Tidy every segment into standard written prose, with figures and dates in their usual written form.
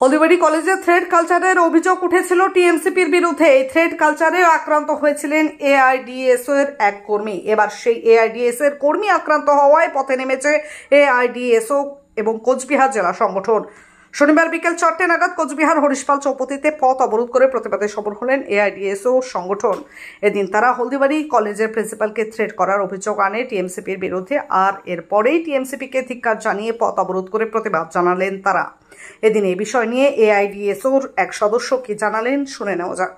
হলদিবাড়ি কলেজে থ্রেড কালচারের অভিযোগ উঠেছিল টিএমসিপির বিরুদ্ধে। এই থ্রেড কালচারে আক্রান্ত হয়েছিলেন এআইডিএসও এর এক কর্মী। এবার সেই এআইডিএসও এর কর্মী আক্রান্ত হওয়ায় পথে নেমেছে এআইডিএসও এবং কোচবিহার জেলা সংগঠন। শনিবার বিকেল 4টে নাগাদ কোচবিহার হরিশপাল চৌপতিতে পথ অবরোধ করে প্রতিবাদে সফল হলেন এআইডিএসও সংগঠন। এদিন তারা হলদিবাড়ি কলেজের প্রিন্সিপালকে থ্রেট করার অভিযোগ আনে টিএমসিপির বিরুদ্ধে। আর এরপরেই টিএমসিপিকে ধিক্কার জানিয়ে পথ অবরোধ করে প্রতিবাদ জানালেন তারা। এদিন এই বিষয় নিয়ে এআইডিএসওর এক সদস্য কি জানালেন শুনে নেওয়া যাক।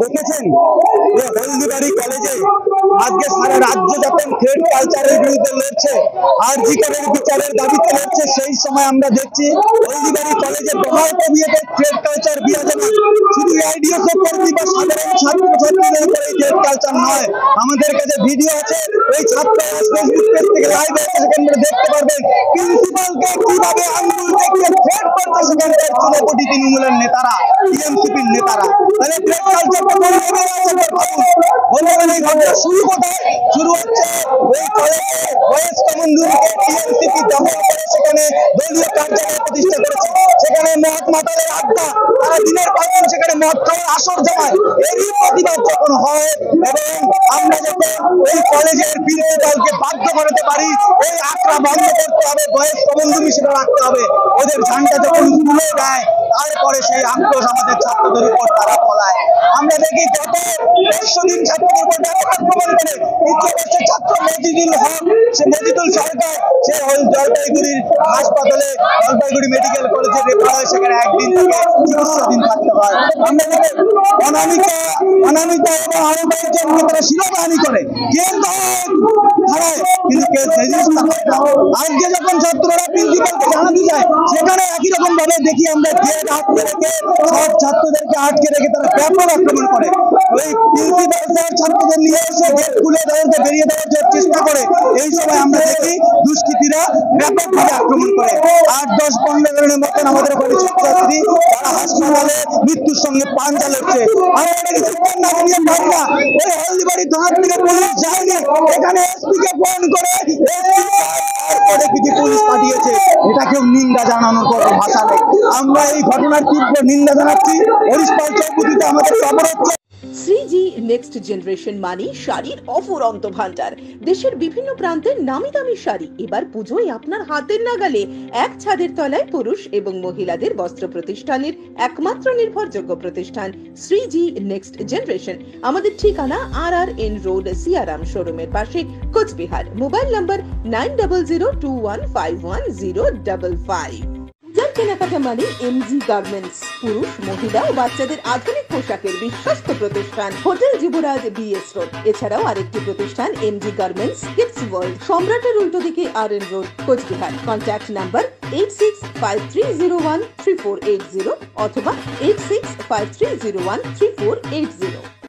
দেখেছেন হলদিবাড়ি কলেজে আজকে সারা রাজ্য যখন থ্রেড কালচারের বিরুদ্ধে লড়ছে, আরজি করের বিচারের দাবিতে লড়ছে, সেই সময় আমরা দেখছি হলদিবাড়ি কলেজে প্রভাব কমিয়েছে থ্রেড কালচার বিরাজমান। শুধু আইডিএসও কর্মী বা সাধারণ ছাত্রছাত্রীদের উপরে থ্রেড কালচার নয়, আমাদের কাছে ভিডিও আছে, ওই ছাত্র ফেসবুক পেজ থেকে লাইভ আছে, সেখানে দেখতে পারবেন প্রিন্সিপালকে কিভাবে আঙ্গুল দেখিয়ে থ্রেড করছে সেখানকার চুনাপটি তৃণমূলের নেতারা, টিএমসিপির নেতারা। তাহলে থ্রেড কালচারটা বন্ধ হয়ে গেছে। বলবেন এই ঘটনা শুরু কোথায়? শুরু হচ্ছে ওই কলেজে বয়েজ কমন রুমকে টিএমসিপি দখল করে সেখানে দলীয় কার্যালয় প্রতিষ্ঠা করেছে। সেখানে মদ মাতালের আড্ডা, তারা দিনের পর দিন সেখানে মদ খাওয়ার আসর জমায়। এরই প্রতিবাদ যখন হয় এবং আমরা যখন এই কলেজের প্রিন্সিপালকে বাধ্য করাতে পারি এই আখড়া বন্ধ করতে হবে, বয়েজ কমন রুম সেটা রাখতে হবে, ওদের ঝান্ডা যখন তুলে দেয় তারপরে সেই আক্রোশ আমাদের ছাত্রদের উপর তারা ফলায়। আমরা দেখি গত 100 দিন ছাত্রদের উপর ব্যাপক আক্রমণ করে দ্বিতীয় বর্ষের ছাত্র মজিদুল সরকার সে জলপাইগুড়ির হাসপাতালে জলপাইগুড়ি মেডিকেল কলেজে রেফার হয়, সেখানে একদিন থেকে চিকিৎসাধীন থাকতে হয়। আমরা দেখি অনামিকা এবং আরো কয়েকজনকে তারা শিরোধারী করে কেস হারায়, কিন্তু কেস রেজিস্টার হয় না। আজকে যখন ছাত্ররা প্রিন্সিপালকে জানাতে যায়, সেখানে একই রকম ভাবে দেখি আমরা গেট আটকে রেখে সব ছাত্রদেরকে আটকে রেখে তারা ব্যাপক আক্রমণ করে। ওই প্রিন্সিপাল স্যার ছাত্রদের নিয়ে এসে গেট খুলে তাদেরকে বেরিয়ে দেওয়ার চেষ্টা করে। এই সময় আমরা দেখি দুষ্কৃতীরা ব্যাপকভাবে আক্রমণ করে। 8-10-15 জনের মতন আমাদের ওখানে ছাত্রছাত্রী তারা হাসপাতালে মৃত্যুর সঙ্গে পাঞ্জা লড়ছে। আমরা দেখেছি কন্যাকুমারী ঘটনা, ওই হলদিবাড়ি থানা থেকে পুলিশ যায়নি, এখানে এসপিকে ফোন করে তারপরে কিছু পুলিশ পাঠিয়েছে। এটা কেউ নিন্দা জানানোর কোনো ভাষা নেই। আমরা এই ঘটনার তীব্র নিন্দা জানাচ্ছি। হরিশপাল চৌকুটিতে আমাদের অবরোধ। 3G নেক্সট জেনারেশন মানে শাড়ির অফুরন্ত ভান্ডার। দেশের বিভিন্ন প্রান্তের নামি দামি শাড়ি এবার পুজোয় আপনার হাতের নাগালে। এক ছাদের তলায় পুরুষ এবং মহিলাদের বস্ত্র প্রতিষ্ঠানের একমাত্র নির্ভরযোগ্য প্রতিষ্ঠান 3G নেক্সট জেনারেশন। আমাদের ঠিকানা RRN রোড, সিয়ারাম শোরুমের পাশে, কোচবিহার। মোবাইল নম্বর 9002151055। কেনাকাটা মানে MG গার্মেন্টস। পুরুষ, মহিলা ও বাচ্চাদের আধুনিক পোশাকের বিশ্বস্ত প্রতিষ্ঠান হোটেল যুবরাজ BS রোড। এছাড়াও আরেকটি প্রতিষ্ঠান MG গার্মেন্টস কিডস ওয়ার্ল্ড, সম্রাটের উল্টো দিকে RN road, Cooch Behar. Contact number 8653013480 অথবা 8653013480।